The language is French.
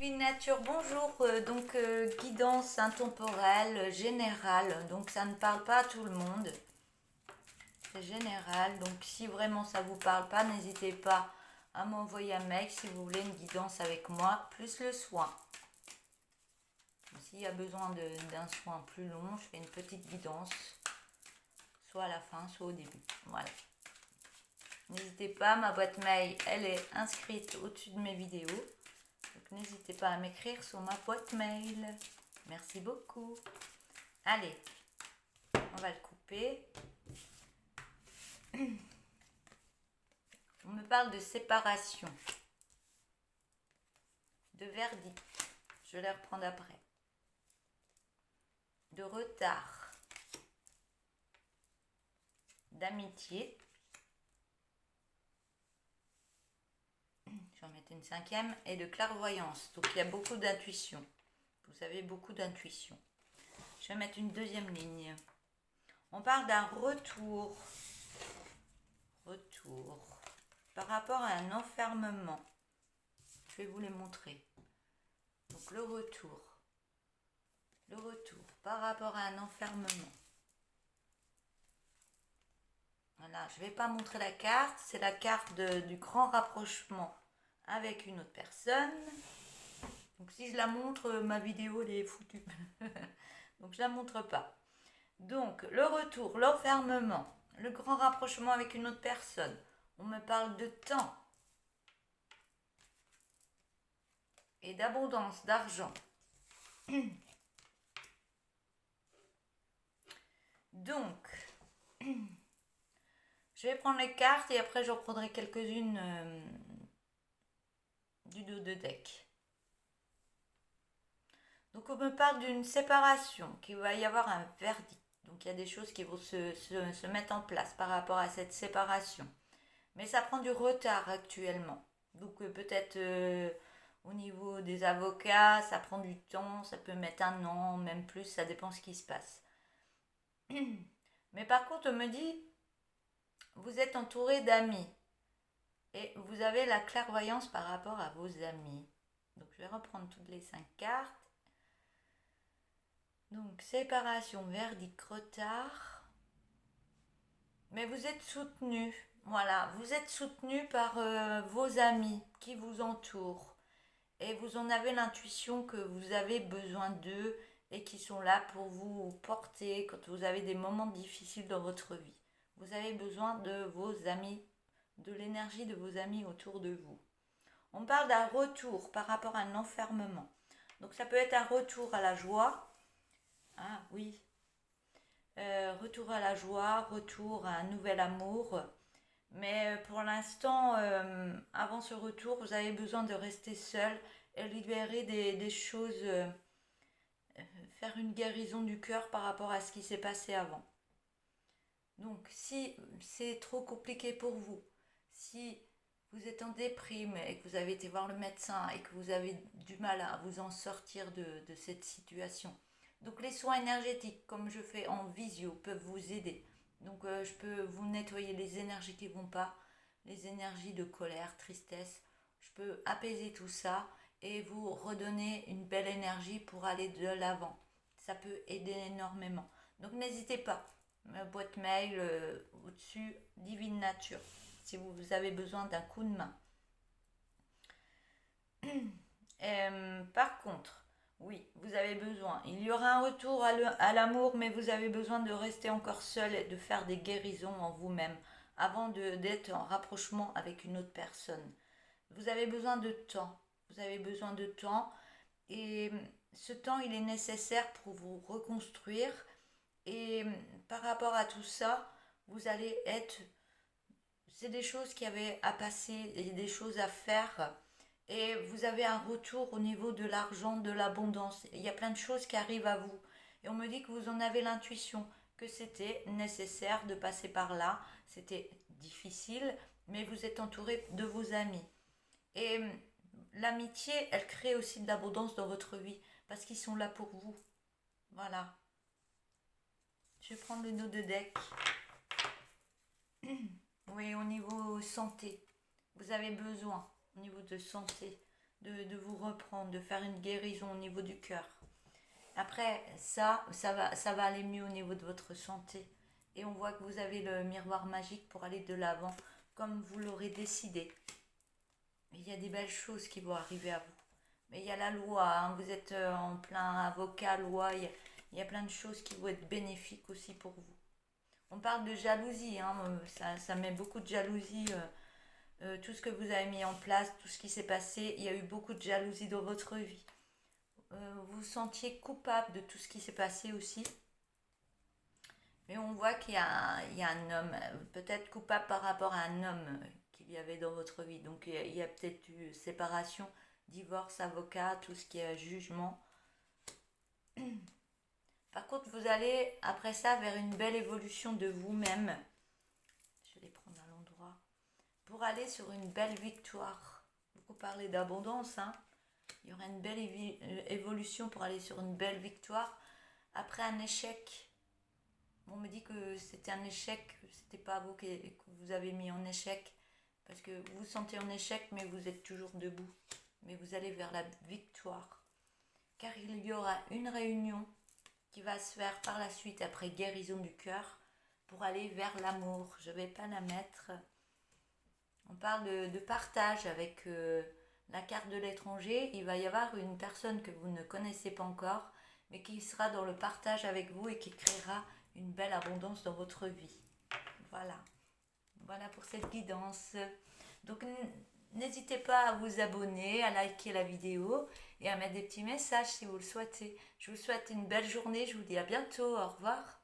Divine Nature, bonjour. Guidance intemporelle générale. Donc ça ne parle pas à tout le monde. C'est général. Donc si vraiment ça vous parle pas, n'hésitez pas à m'envoyer un mail si vous voulez une guidance avec moi, plus le soin. S'il y a besoin d'un soin plus long, je fais une petite guidance, soit à la fin, soit au début. Voilà. N'hésitez pas, ma boîte mail, elle est inscrite au-dessus de mes vidéos. Donc n'hésitez pas à m'écrire sur ma boîte mail. Merci beaucoup. Allez, on va le couper. On me parle de séparation, de verdict. Je vais les reprendre après. De retard, d'amitié. Je vais en mettre une cinquième. Et de clairvoyance. Donc il y a beaucoup d'intuition. Vous avez beaucoup d'intuition. Je vais mettre une deuxième ligne. On parle d'un retour. Retour. Par rapport à un enfermement. Je vais vous les montrer. Donc le retour. Le retour par rapport à un enfermement. Voilà, je ne vais pas montrer la carte. C'est la carte du grand rapprochement avec une autre personne. Donc si je la montre, ma vidéo elle est foutue. Donc je ne la montre pas. Donc le retour, l'enfermement, le grand rapprochement avec une autre personne. On me parle de temps et d'abondance d'argent. Donc, je vais prendre les cartes et après je reprendrai quelques-unes du dos de deck. Donc on me parle d'une séparation, qu'il va y avoir un verdict. Donc il y a des choses qui vont se mettre en place par rapport à cette séparation. Mais ça prend du retard actuellement. Donc peut-être au niveau des avocats, ça prend du temps, ça peut mettre un an, même plus, ça dépend ce qui se passe. Mais par contre, on me dit, vous êtes entouré d'amis. Et vous avez la clairvoyance par rapport à vos amis. Donc je vais reprendre toutes les 5 cartes. Donc séparation, verdict, retard. Mais vous êtes soutenu. Voilà, vous êtes soutenu par vos amis qui vous entourent. Et vous en avez l'intuition que vous avez besoin d'eux et qui sont là pour vous porter quand vous avez des moments difficiles dans votre vie. Vous avez besoin de vos amis, de l'énergie de vos amis autour de vous. On parle d'un retour par rapport à un enfermement. Donc ça peut être un retour à la joie. Ah oui. Retour à la joie, retour à un nouvel amour. Mais pour l'instant, avant ce retour, vous avez besoin de rester seul et libérer des choses, faire une guérison du cœur par rapport à ce qui s'est passé avant. Donc si c'est trop compliqué pour vous, si vous êtes en déprime et que vous avez été voir le médecin et que vous avez du mal à vous en sortir de cette situation, donc les soins énergétiques, comme je fais en visio, peuvent vous aider. Donc je peux vous nettoyer les énergies qui ne vont pas, les énergies de colère, tristesse. Je peux apaiser tout ça et vous redonner une belle énergie pour aller de l'avant. Ça peut aider énormément. Donc n'hésitez pas. Ma boîte mail au-dessus, Divine Nature, si vous avez besoin d'un coup de main. Par contre, oui, vous avez besoin. Il y aura un retour à l'amour, mais vous avez besoin de rester encore seul et de faire des guérisons en vous-même avant d'être en rapprochement avec une autre personne. Vous avez besoin de temps. Vous avez besoin de temps. Et ce temps, il est nécessaire pour vous reconstruire. Et par rapport à tout ça, vous allez être... C'est des choses qui avaient à passer, des choses à faire et vous avez un retour au niveau de l'argent, de l'abondance. Il y a plein de choses qui arrivent à vous. Et on me dit que vous en avez l'intuition, que c'était nécessaire de passer par là. C'était difficile, mais vous êtes entouré de vos amis. Et l'amitié, elle crée aussi de l'abondance dans votre vie, parce qu'ils sont là pour vous. Voilà. Je vais prendre le dos de deck. Oui, au niveau santé, vous avez besoin, au niveau de santé, de vous reprendre, de faire une guérison au niveau du cœur. Après, ça va aller mieux au niveau de votre santé. Et on voit que vous avez le miroir magique pour aller de l'avant, comme vous l'aurez décidé. Il y a des belles choses qui vont arriver à vous. Mais il y a la loi, hein, vous êtes en plein avocat, loi, il y a plein de choses qui vont être bénéfiques aussi pour vous. On parle de jalousie, hein, ça met beaucoup de jalousie, tout ce que vous avez mis en place, tout ce qui s'est passé, il y a eu beaucoup de jalousie dans votre vie. Vous vous sentiez coupable de tout ce qui s'est passé aussi. Mais on voit qu'il y a un homme, peut-être coupable par rapport à un homme qu'il y avait dans votre vie. Donc il y a peut-être eu séparation, divorce, avocat, tout ce qui est jugement. Par contre, vous allez après ça vers une belle évolution de vous-même. Je vais les prendre à l'endroit. Pour aller sur une belle victoire. Beaucoup parler d'abondance, hein. Il y aura une belle évolution pour aller sur une belle victoire après un échec. On me dit que c'était un échec, c'était pas vous que vous avez mis en échec, parce que vous vous sentez en échec, mais vous êtes toujours debout. Mais vous allez vers la victoire. Car il y aura une réunion qui va se faire par la suite après guérison du cœur pour aller vers l'amour. Je ne vais pas la mettre. On parle de partage avec la carte de l'étranger. Il va y avoir une personne que vous ne connaissez pas encore, mais qui sera dans le partage avec vous et qui créera une belle abondance dans votre vie. Voilà. Voilà pour cette guidance. Donc n'hésitez pas à vous abonner, à liker la vidéo et à mettre des petits messages si vous le souhaitez. Je vous souhaite une belle journée. Je vous dis à bientôt. Au revoir.